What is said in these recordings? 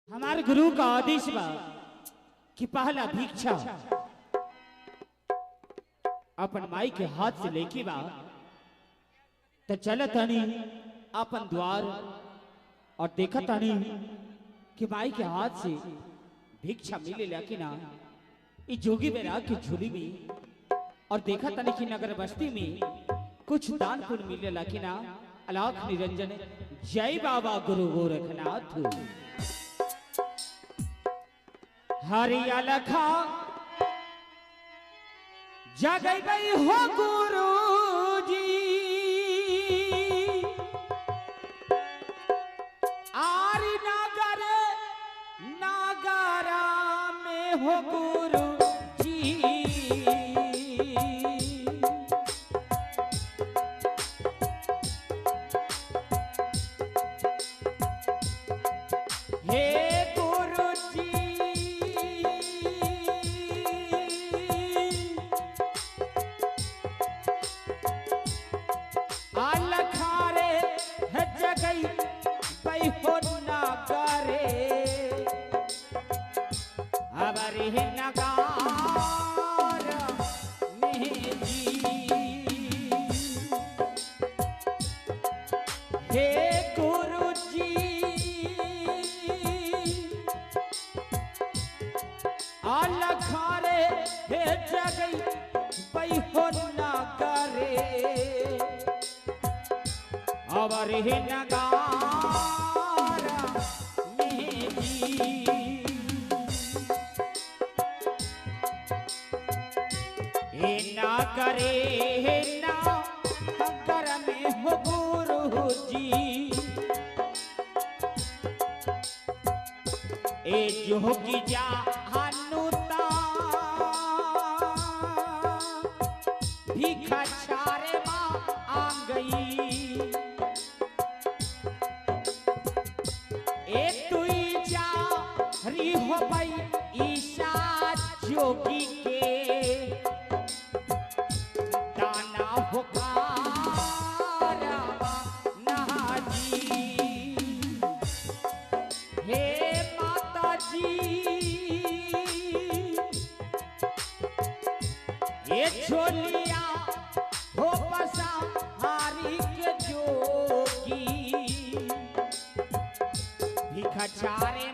हमारे गुरु का आदेश बा कि पहला भिक्षा अपन माई के हाथ से लेके बा तो चलत हनी अपन द्वार और देखत हनी कि माई के हाथ से भिक्षा मिले लेकिन ना इस जोगी बेरा की झोली में और देखत हनी कि नगर बस्ती में कुछ दान पुण्य मिले लेकिन ना अलाख निरंजन जय बाबा गुरु गोरखनाथ हरिया लखा जगई गई हो गुरु जी आरी नगर नागरा में हो गुरु जी हे गुरु जी अलखारे है जगई पई हो ना करे हमारे नगार में जी हे गुरु जी अलखारे है जगई पई हो ना करे हमारे नगार में जी हे ना करे हे ना नगर में हो गुरु जी ए जो की जा हनुता भिखा छारे माँ आ गई हरी हो भाई ईशा जोगी के दाना होकार नाजी हे माता जी ये छोलिया हो बसा हारी के जोगी भिखा छारे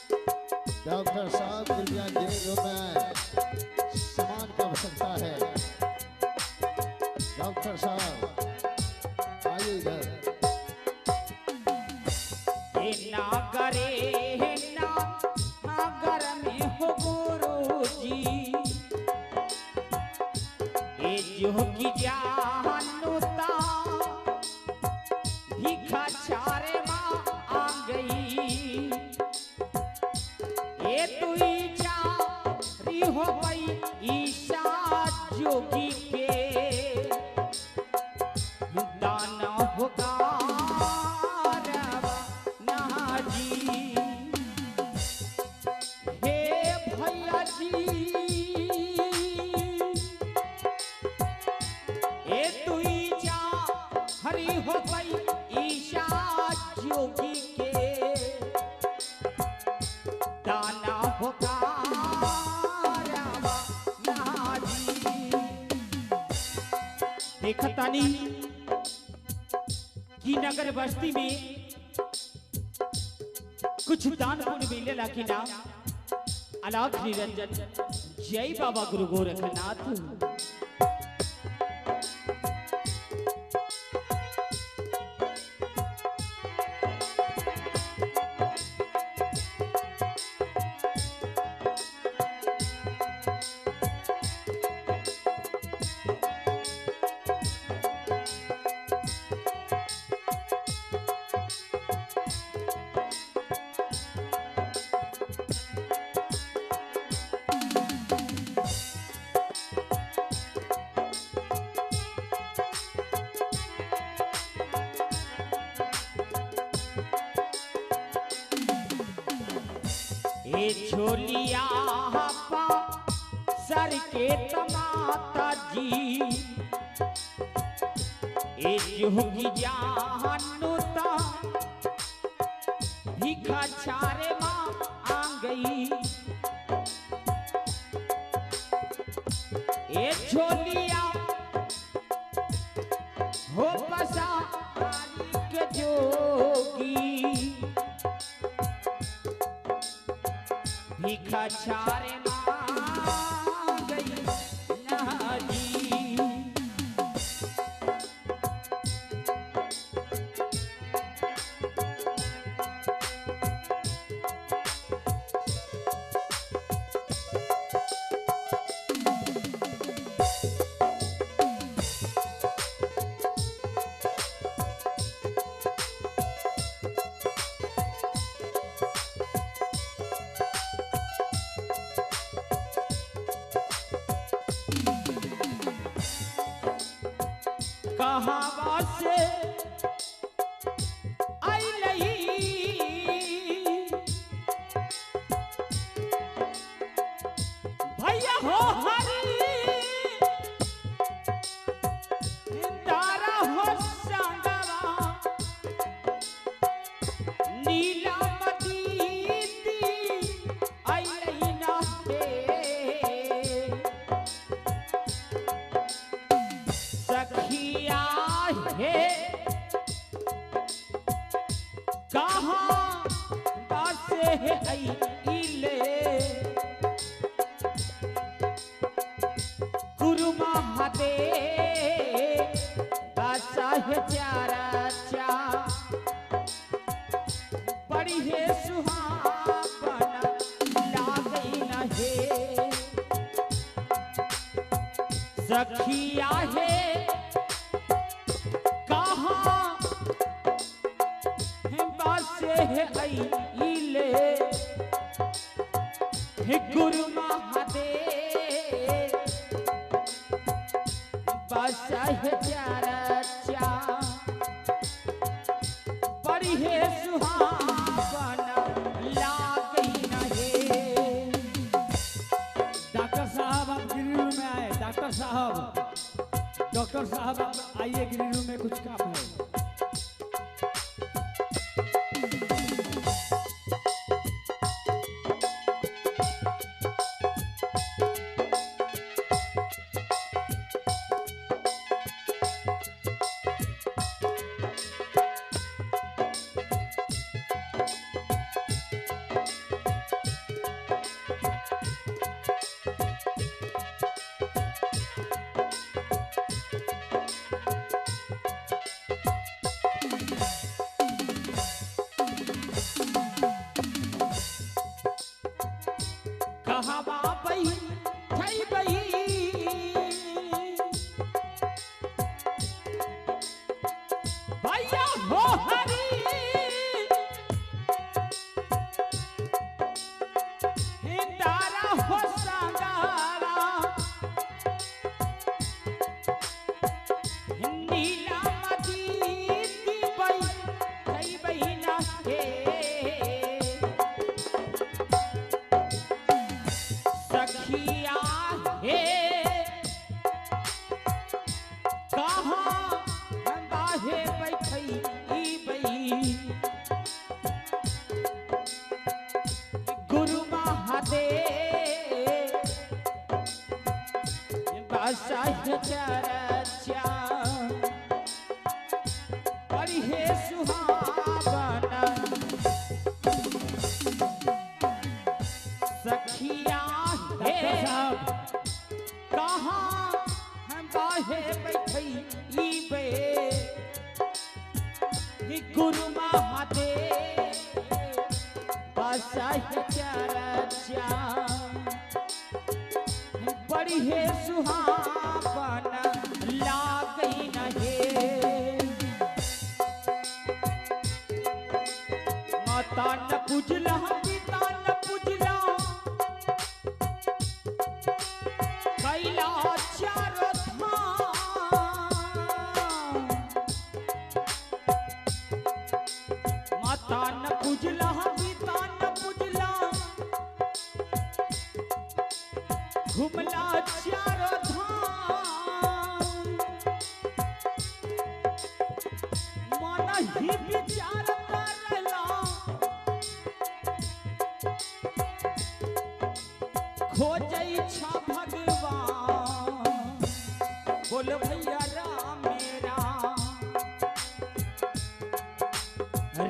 डॉक्टर साहब कृपया जेब में सामान की आवश्यकता है। डॉक्टर साहब आइए इधर। ना करे ना नगर में हो गुरु जी ए जो की जानुता भिखा छारे माँ आ गई ए तू चारी हो गई ईशा जोगी के दाना होगा नाजी हे भैया जी ए तू जा हरी हो गई ईशा जोगी के दाना होगा देखतानी की नगर बस्ती में कुछ दान पुण्य मिले लाखी ना अलाख निरंजन जय बाबा गुरु गोरखनाथ ए छोलिया पा सर के तमाता जी ए जोगी जानता भिखा छारे माँ आ गई ए छोलिया हो पसा के जोगी भिखा छारे माँ गई ना जी कहावा से आई लई भैया हो हरी तारा हो संगवा नीलामती आई लई ना हे सखिया है कहाँ बासे है इले गुरु महादे बासा है चारा चा बड़ी है सुहावना लागई न है सखिया है इले गुरु महादेव बासा है चारा चा बड़ी है सुहावना लागई न है डॉक्टर साहब आप गिरी रूम में आए। डॉक्टर साहब आप आइए गिरी रूम में कुछ काम है। कहावा बई थई बई भैया हो हरी हिंदारा हो संगारा नीलामती बई थई बई ना हे सखिया है कहाँ बाहे बैठई बई गुरु महादेव बासा चरचा बड़ी है सुहावना सखिया डॉक्टर साहब कहाँ हम बाहे बैठई बे गुरु महादेव बासा चरचा बड़ी है सुहावना लागई न है माता न पूजला पिता न पूजला कैला चारो धाम माता न पूजला पिता न पूजला ही विचार करला खोजै छा भगवान बोल भैया राम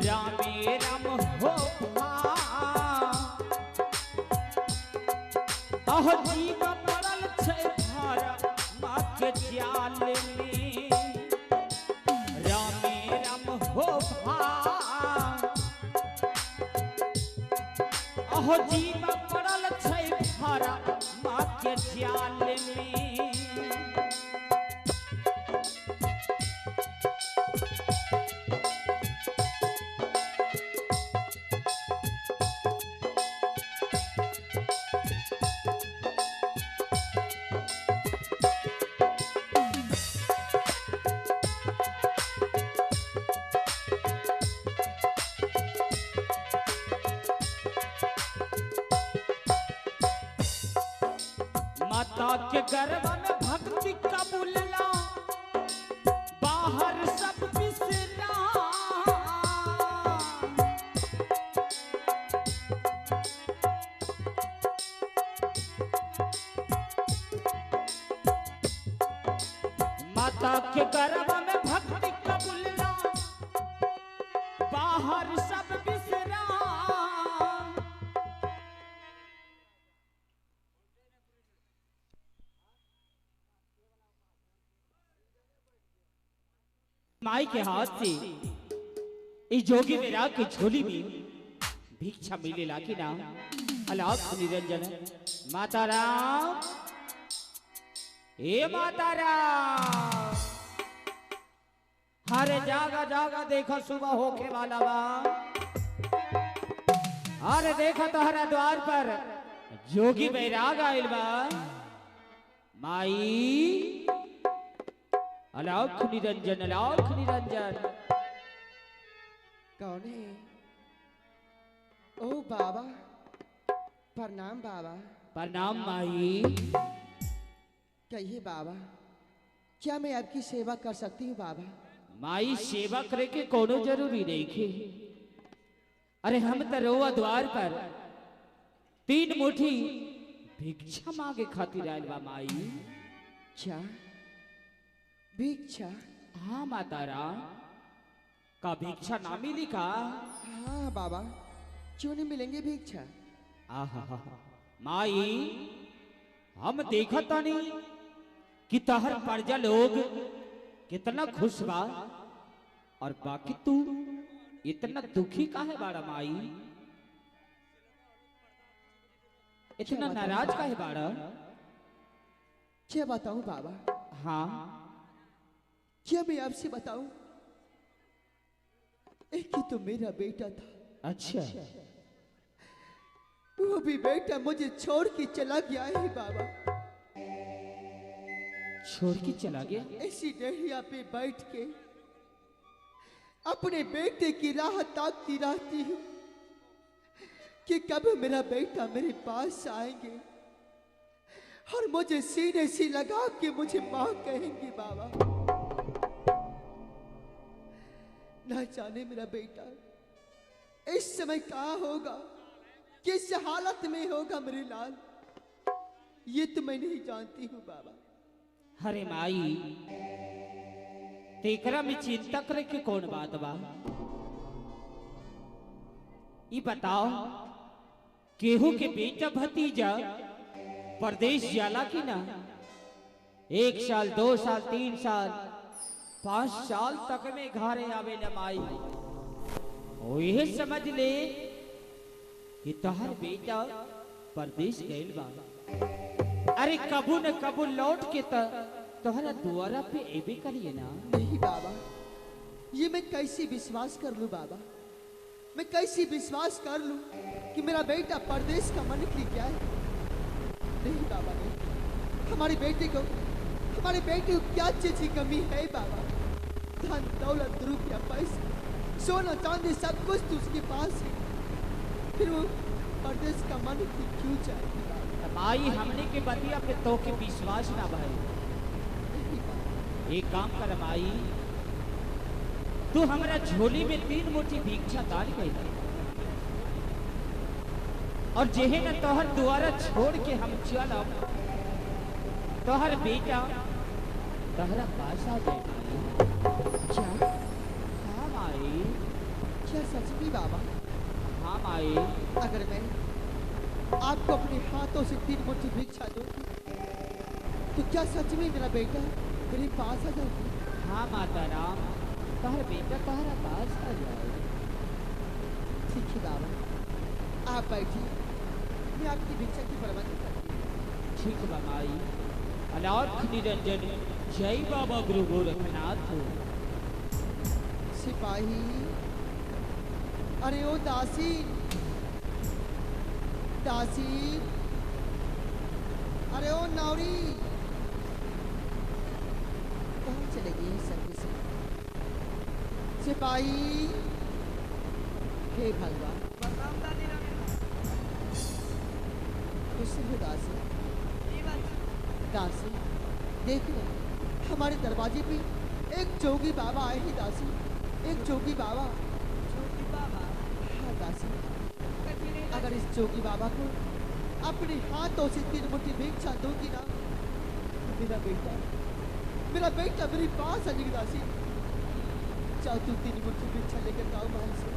रामे राम हो अहो जीव पड़ल छै घर माँ के जाल में रामे राम हो अहो जीव पड़ल छै घर माँ के जाल में माता के गर्भ में भक्ति कबूलला बाहर सब बिसरा माता के गर्भ में भक्ति कबूलला बाहर सब बिसरा माई के हाथ से इस जोगी मेरा की झोली में भिक्षा मिले लाकी ना अलाप निरंजन माता राम हे माता राम हरे जागा जागा देखो सुबह होके वाला बा अरे देखो तोहरा द्वार पर जोगी बैराग आइल बा माई अलाख निरंजन अलाख निरंजन कौन है? ओ बाबा, प्रणाम बाबा। प्रणाम माई। कहिए बाबा, क्या मैं आपकी सेवा कर सकती हूँ बाबा? माई सेवा करे के कोनो जरूरी नहीं खे। अरे हम तो रोआ द्वार पर 3 मुट्ठी भिक्षा मांगे खातिर आयल बा माई। क्या भिक्षा? हाँ माता राम, का भिक्षा ना मिली का? हाँ बाबा, क्यों नहीं मिलेंगे भिक्षा? आहा माई, हम देखा तानी कि तहर प्रजा लोग कितना खुश बा और बाकी तू इतना दुखी काहे बाड़ा माई? इतना नाराज काहे बाड़ा? क्या बताऊं बाबा? हाँ, क्या मैं आपसे बताऊं? एक ही तो मेरा बेटा था। अच्छा, वो भी बेटा मुझे छोड़ के चला गया है बाबा। छोड़ के चला गया? ऐसी डेढ़िया पे बैठ के अपने बेटे की राह ताकती रहती हूँ कि कब मेरा बेटा मेरे पास आएंगे और मुझे सीने से लगा के मुझे माँ कहेंगे बाबा। ना जाने मेरा बेटा इस समय कहाँ होगा, किस हालत में होगा मेरे लाल, ये तो मैं नहीं जानती हूँ बाबा। अरे माई, तेकरा में चिंता करे के कौन बात बा? ये बताओ, केहू के बेटा भतीजा परदेश जाला की ना? 1 साल 2 साल 3 साल 5 साल तक में घरे आवे न माई। ओ ये समझ ले कि तोहर बेटा परदेश गइल बा। अरे कबू न कबू लौट के तोहरा द्वारा पे एबे करिए ना। नहीं बाबा, ये मैं कैसे विश्वास कर लूं बाबा? मैं कैसे विश्वास कर लूं कि मेरा बेटा परदेश का मन निकल गया है? नहीं बाबा नहीं, हमारे बेटे को क्या चीज की कमी है बाबा? धन दौलत रुपया पैसा सोना चांदी सब कुछ तो उसके पास है, फिर वो परदेश का मन क्यों चाहेगी बाबा? माई, हमने के बतिया पे तो के विश्वास ना भाई। एक काम कर माई, तू हमरा झोली में 3 मुट्ठी भिक्षा दान कैला और जेहे न तोहर द्वारा छोड़ के हम चलब तोहर बेटा तोहरा पास आ जाए। क्या हाँ माई, क्या सच में बाबा? हाँ माई। अगर मैं आपको अपने हाथों से 3 मुट्ठी भिक्षा दूंगी तो क्या सच में मेरा बेटा मेरे पास आ जाएगा? हाँ माता राम, तोहर बेटा तोहरा पास आ जाए। ठीक है बाबा, आप बैठिए, मैं आपकी भिक्षा की प्रबंध करती हूँ। ठीक बा माई। अलाख निरंजन जय बाबा गुरु गोरखनाथ। सिपाही, अरे ओ दासी, दासी, अरे ओ नौरी, कहाँ चले गई संगी से? सिपाही, हे भगवान, खुश हो दासी। दासी, देख लो, हमारे दरवाजे पे एक जोगी बाबा आए हैं दासी, एक जोगी बाबा। हाँ दासी, अगर इस जोगी बाबा को अपने हाथों से 3 मुट्ठी भिक्षा दूंगी ना, तो मेरा बेटा मेरे पास आ जाएगा दासी। जाओ तू 3 मुट्ठी भिक्षा लेकर आओ महल से।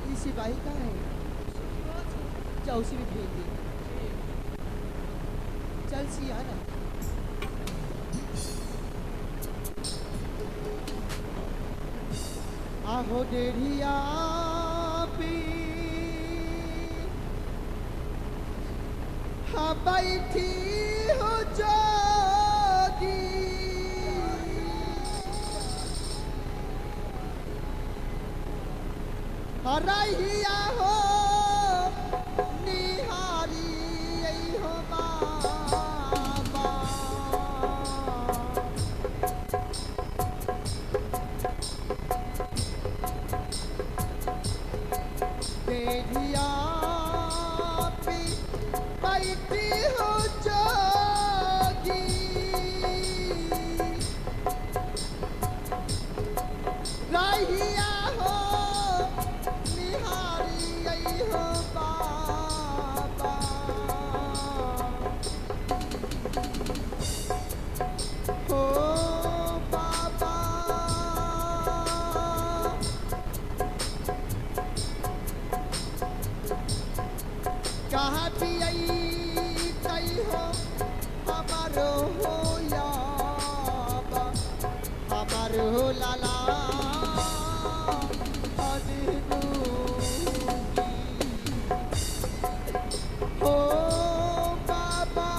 ये सिपाही कहाँ है? जाओ उसी में भेज दे। चल सिया ना। आहो डेढ़िया पी हाँ बैठी हो जोगी, हरहिया हो निहारी यही हो बाबा। डेढ़िया पे बैठी हो जोगी, रहिया हो निहारी यही हो बाबा। हो बाबा, कहाँ पियई तई हो हमारो हो याबा, हमारो हो लाला अनूगी। हो बाबा,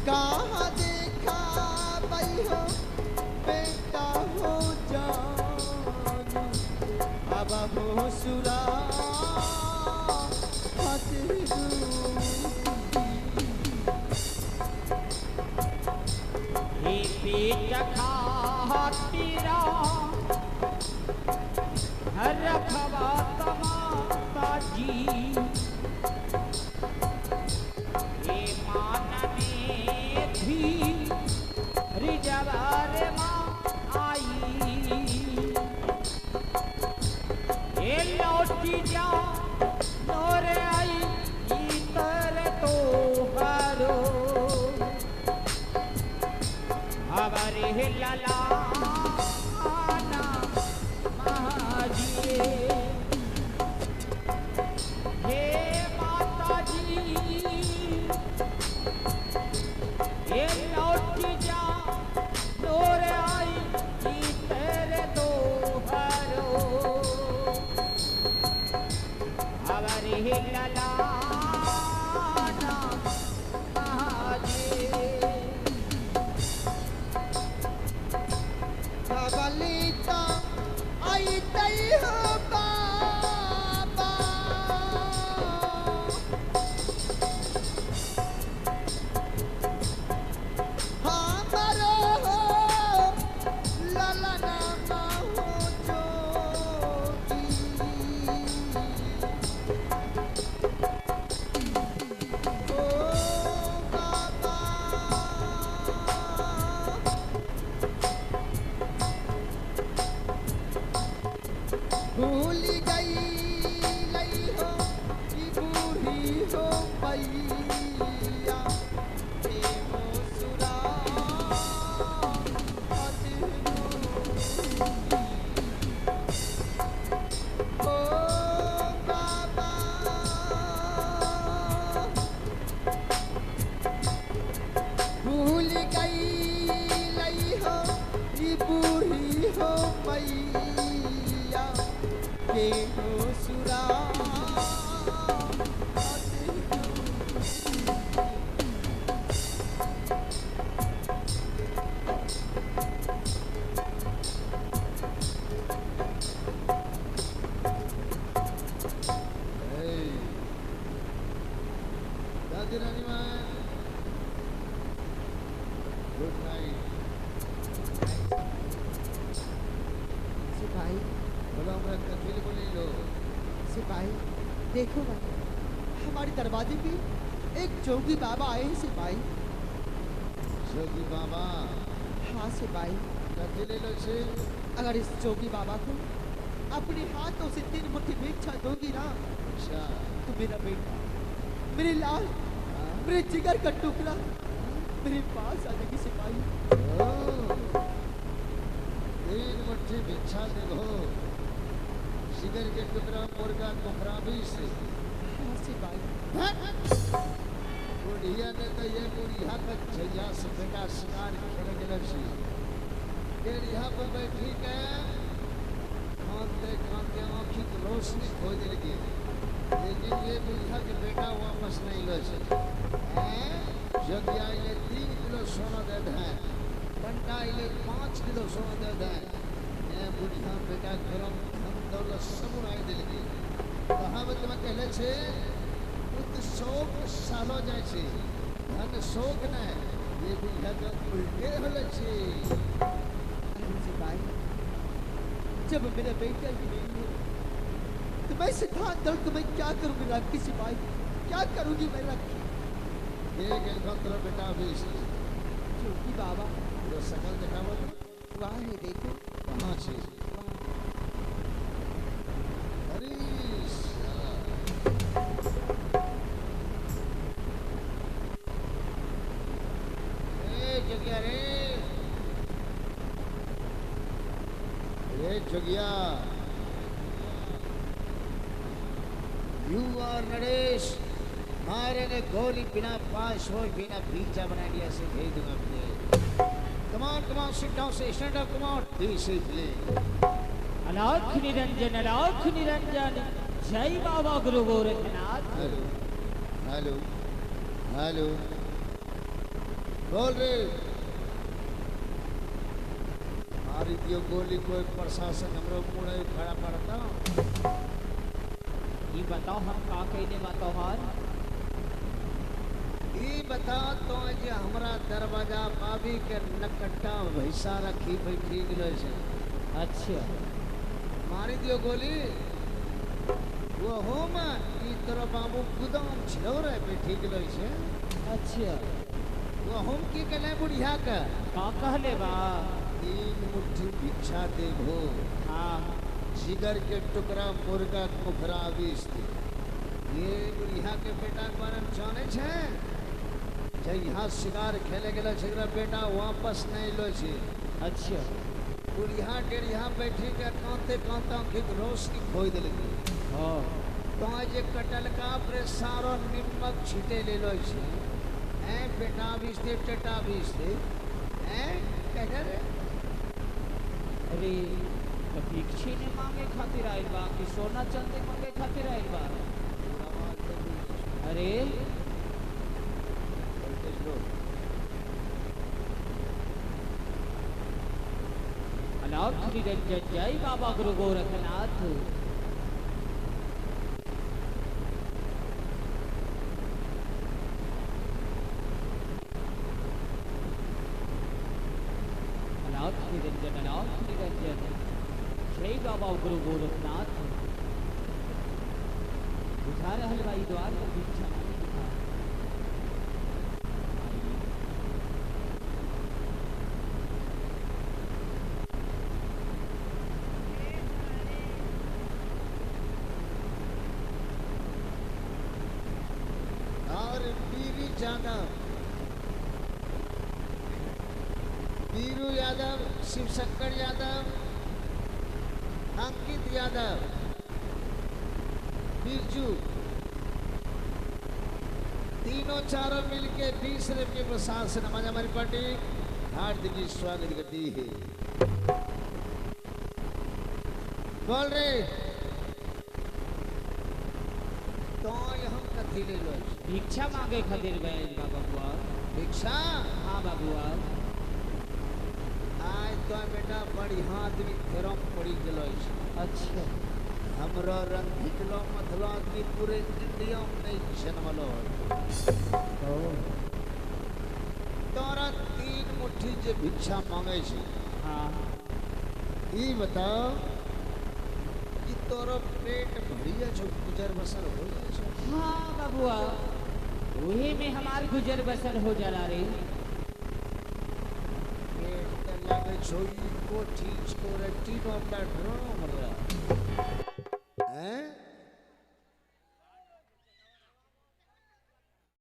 कहाँ देखा बई हो बेटा हो जानू, अब हो सुरा हे बेटा खातिरा रखवा तमाता जी, हे मान में भी रिजवार माँ आई, हे लौटी जा नोर आई इतर तो हरो, हमारे लला हो मैया के मुस्कुराहट हो बाबा भूल गई लई हो ये बूढ़ी हो मैया के मुस्कुराहट Hey, दादी रानी माँ, गुड नाइट। सिपाही बोलो हमरा कथील बोली लो। सिपाही देखो ना हमारे दरवाजे पे एक जोगी बाबा आए हैं सिपाही। जोगी बाबा, हाँ सिपाही कथी ले लो छे? अगर इस जोगी बाबा को अपने हाथों से 3 मुट्ठी भिक्षा दूंगी ना अच्छा, तो मेरा बेटा मेरे लाल मेरे जिगर का टुकड़ा मेरे पास आ जाएगी सिपाही। ओ, 3 मुट्ठी भिक्षा देबो, जिगर के टुकड़ा मुर्गा कुखरा भी से। हाँ सिपाही बुढ़िया ने तो ये बुढ़िया का जैया से बेटा शिकार खेले गेल छी। डेढ़िया पर बैठी के कांदते कांदते आँखी की रोशनी खो दिल के, लेकिन ये बुढ़िया के बेटा वापस नहीं लो छे। जगिया इले 3 किलो सोना दे दें, बंटा इले 5 किलो सोना दे दें। ये बुढ़िया बेटा गरम धन दौलत सब उड़ाई दिल के। कहावत में कहले छे बुद्ध शोक सालो जाए छे, धन शोक न। ये बुढ़िया के उल्टे होले छे। अरे सिपाही जब मेरा बेटा ही नहीं है तो मैं सिद्धांत दल तो मैं क्या करूंगी राखी सिपाही क्या करूंगी मैं राखी। एक एकत्र बेटा भी से जोगी बाबा जो सकल दिखावत वहाँ है देखो कहाँ छे? अरे साला। ए जोगिया रे, जोगिया, यू आर नरेश। मारे ने गोली बिना पास हो बिना बीचा बना दिया से भेज दूंगा अपने। कम ऑन सिट डाउन से stand up, come on discipline. Alakh Niranjan जय बाबा गुरु गोरखनाथ। हेलो हेलो हेलो, बोल रे। मारी दियो गोली, कोई प्रशासन हमरो मुड़े खड़ा पड़ता। ये बताओ हम का कहने बताओ हार। ई बता तो जे हमरा दरवाजा पावी के नकट्टा भैसा रखी बैठी गेलो छे। अच्छा मारी दियो गोली। वो होम ई तोरा बाबू गुदाम छिलो रे बैठी गेलो छे। अच्छा वो हम की कहले बुढ़िया का का कहले बा। 3 मुट्ठी भिक्षा देबो, हाँ जिगर के टुकड़ा मुर्गा कुखरा बीस दे। ये बुढ़िया के बेटा के बारे में जाने छे? जब यहाँ शिकार खेले गेलो छे बेटा वापस नहीं लो छे। अच्छा बुढ़िया डेढ़िया बैठी के कांते कांता आँखि के रोशनी खोई दिलके। हाँ तो जे कटलका पर सारो निमक छीटे ले लो छे। बेटा बीस दे, टेटा बीस दे। कहे रे अरे तो भिक्षी ने मांगे खातिर आइल बा कि सोना चांदी मांगे खातिर आइल बा। अरे अलाख निरंजन जय बाबा गुरु गोरखनाथ। अलाख निरंजन जय बाबा गुरु गोरखनाथ। बुझा रहल भाई द्वार पर भिक्षा मांगे दिखा। और बीवी यादव, वीरू यादव, शिवशंकर यादव, अंकित यादव, बिरजू, तीनों चारों मिलके 20 रुपये प्रसाद से नमाज हमारी पार्टी हार्दिक स्वागत करती है। बोल रहे तो हम कथी ले लो भिक्षा मांगे खातिर गए बा बबुआ। भिक्षा। हाँ बबुआ। आज तो बेटा बढ़िया आदमी फेरम पड़ी गलो। अच्छा। हमरो रंग निकलो मतलब आदमी पूरे इंडिया में नहीं जन्मलो। तोरा 3 मुट्ठी जे भिक्षा मांगे छी। हाँ। ई बताओ कि तोरो पेट भरिया जो गुजर बसर हो जाए छो। हाँ बबुआ, वही में हमार गुजर बसर हो जाला रे। पेट के लगे छो ई कोठी छोरे तीनों बेडरूम रे।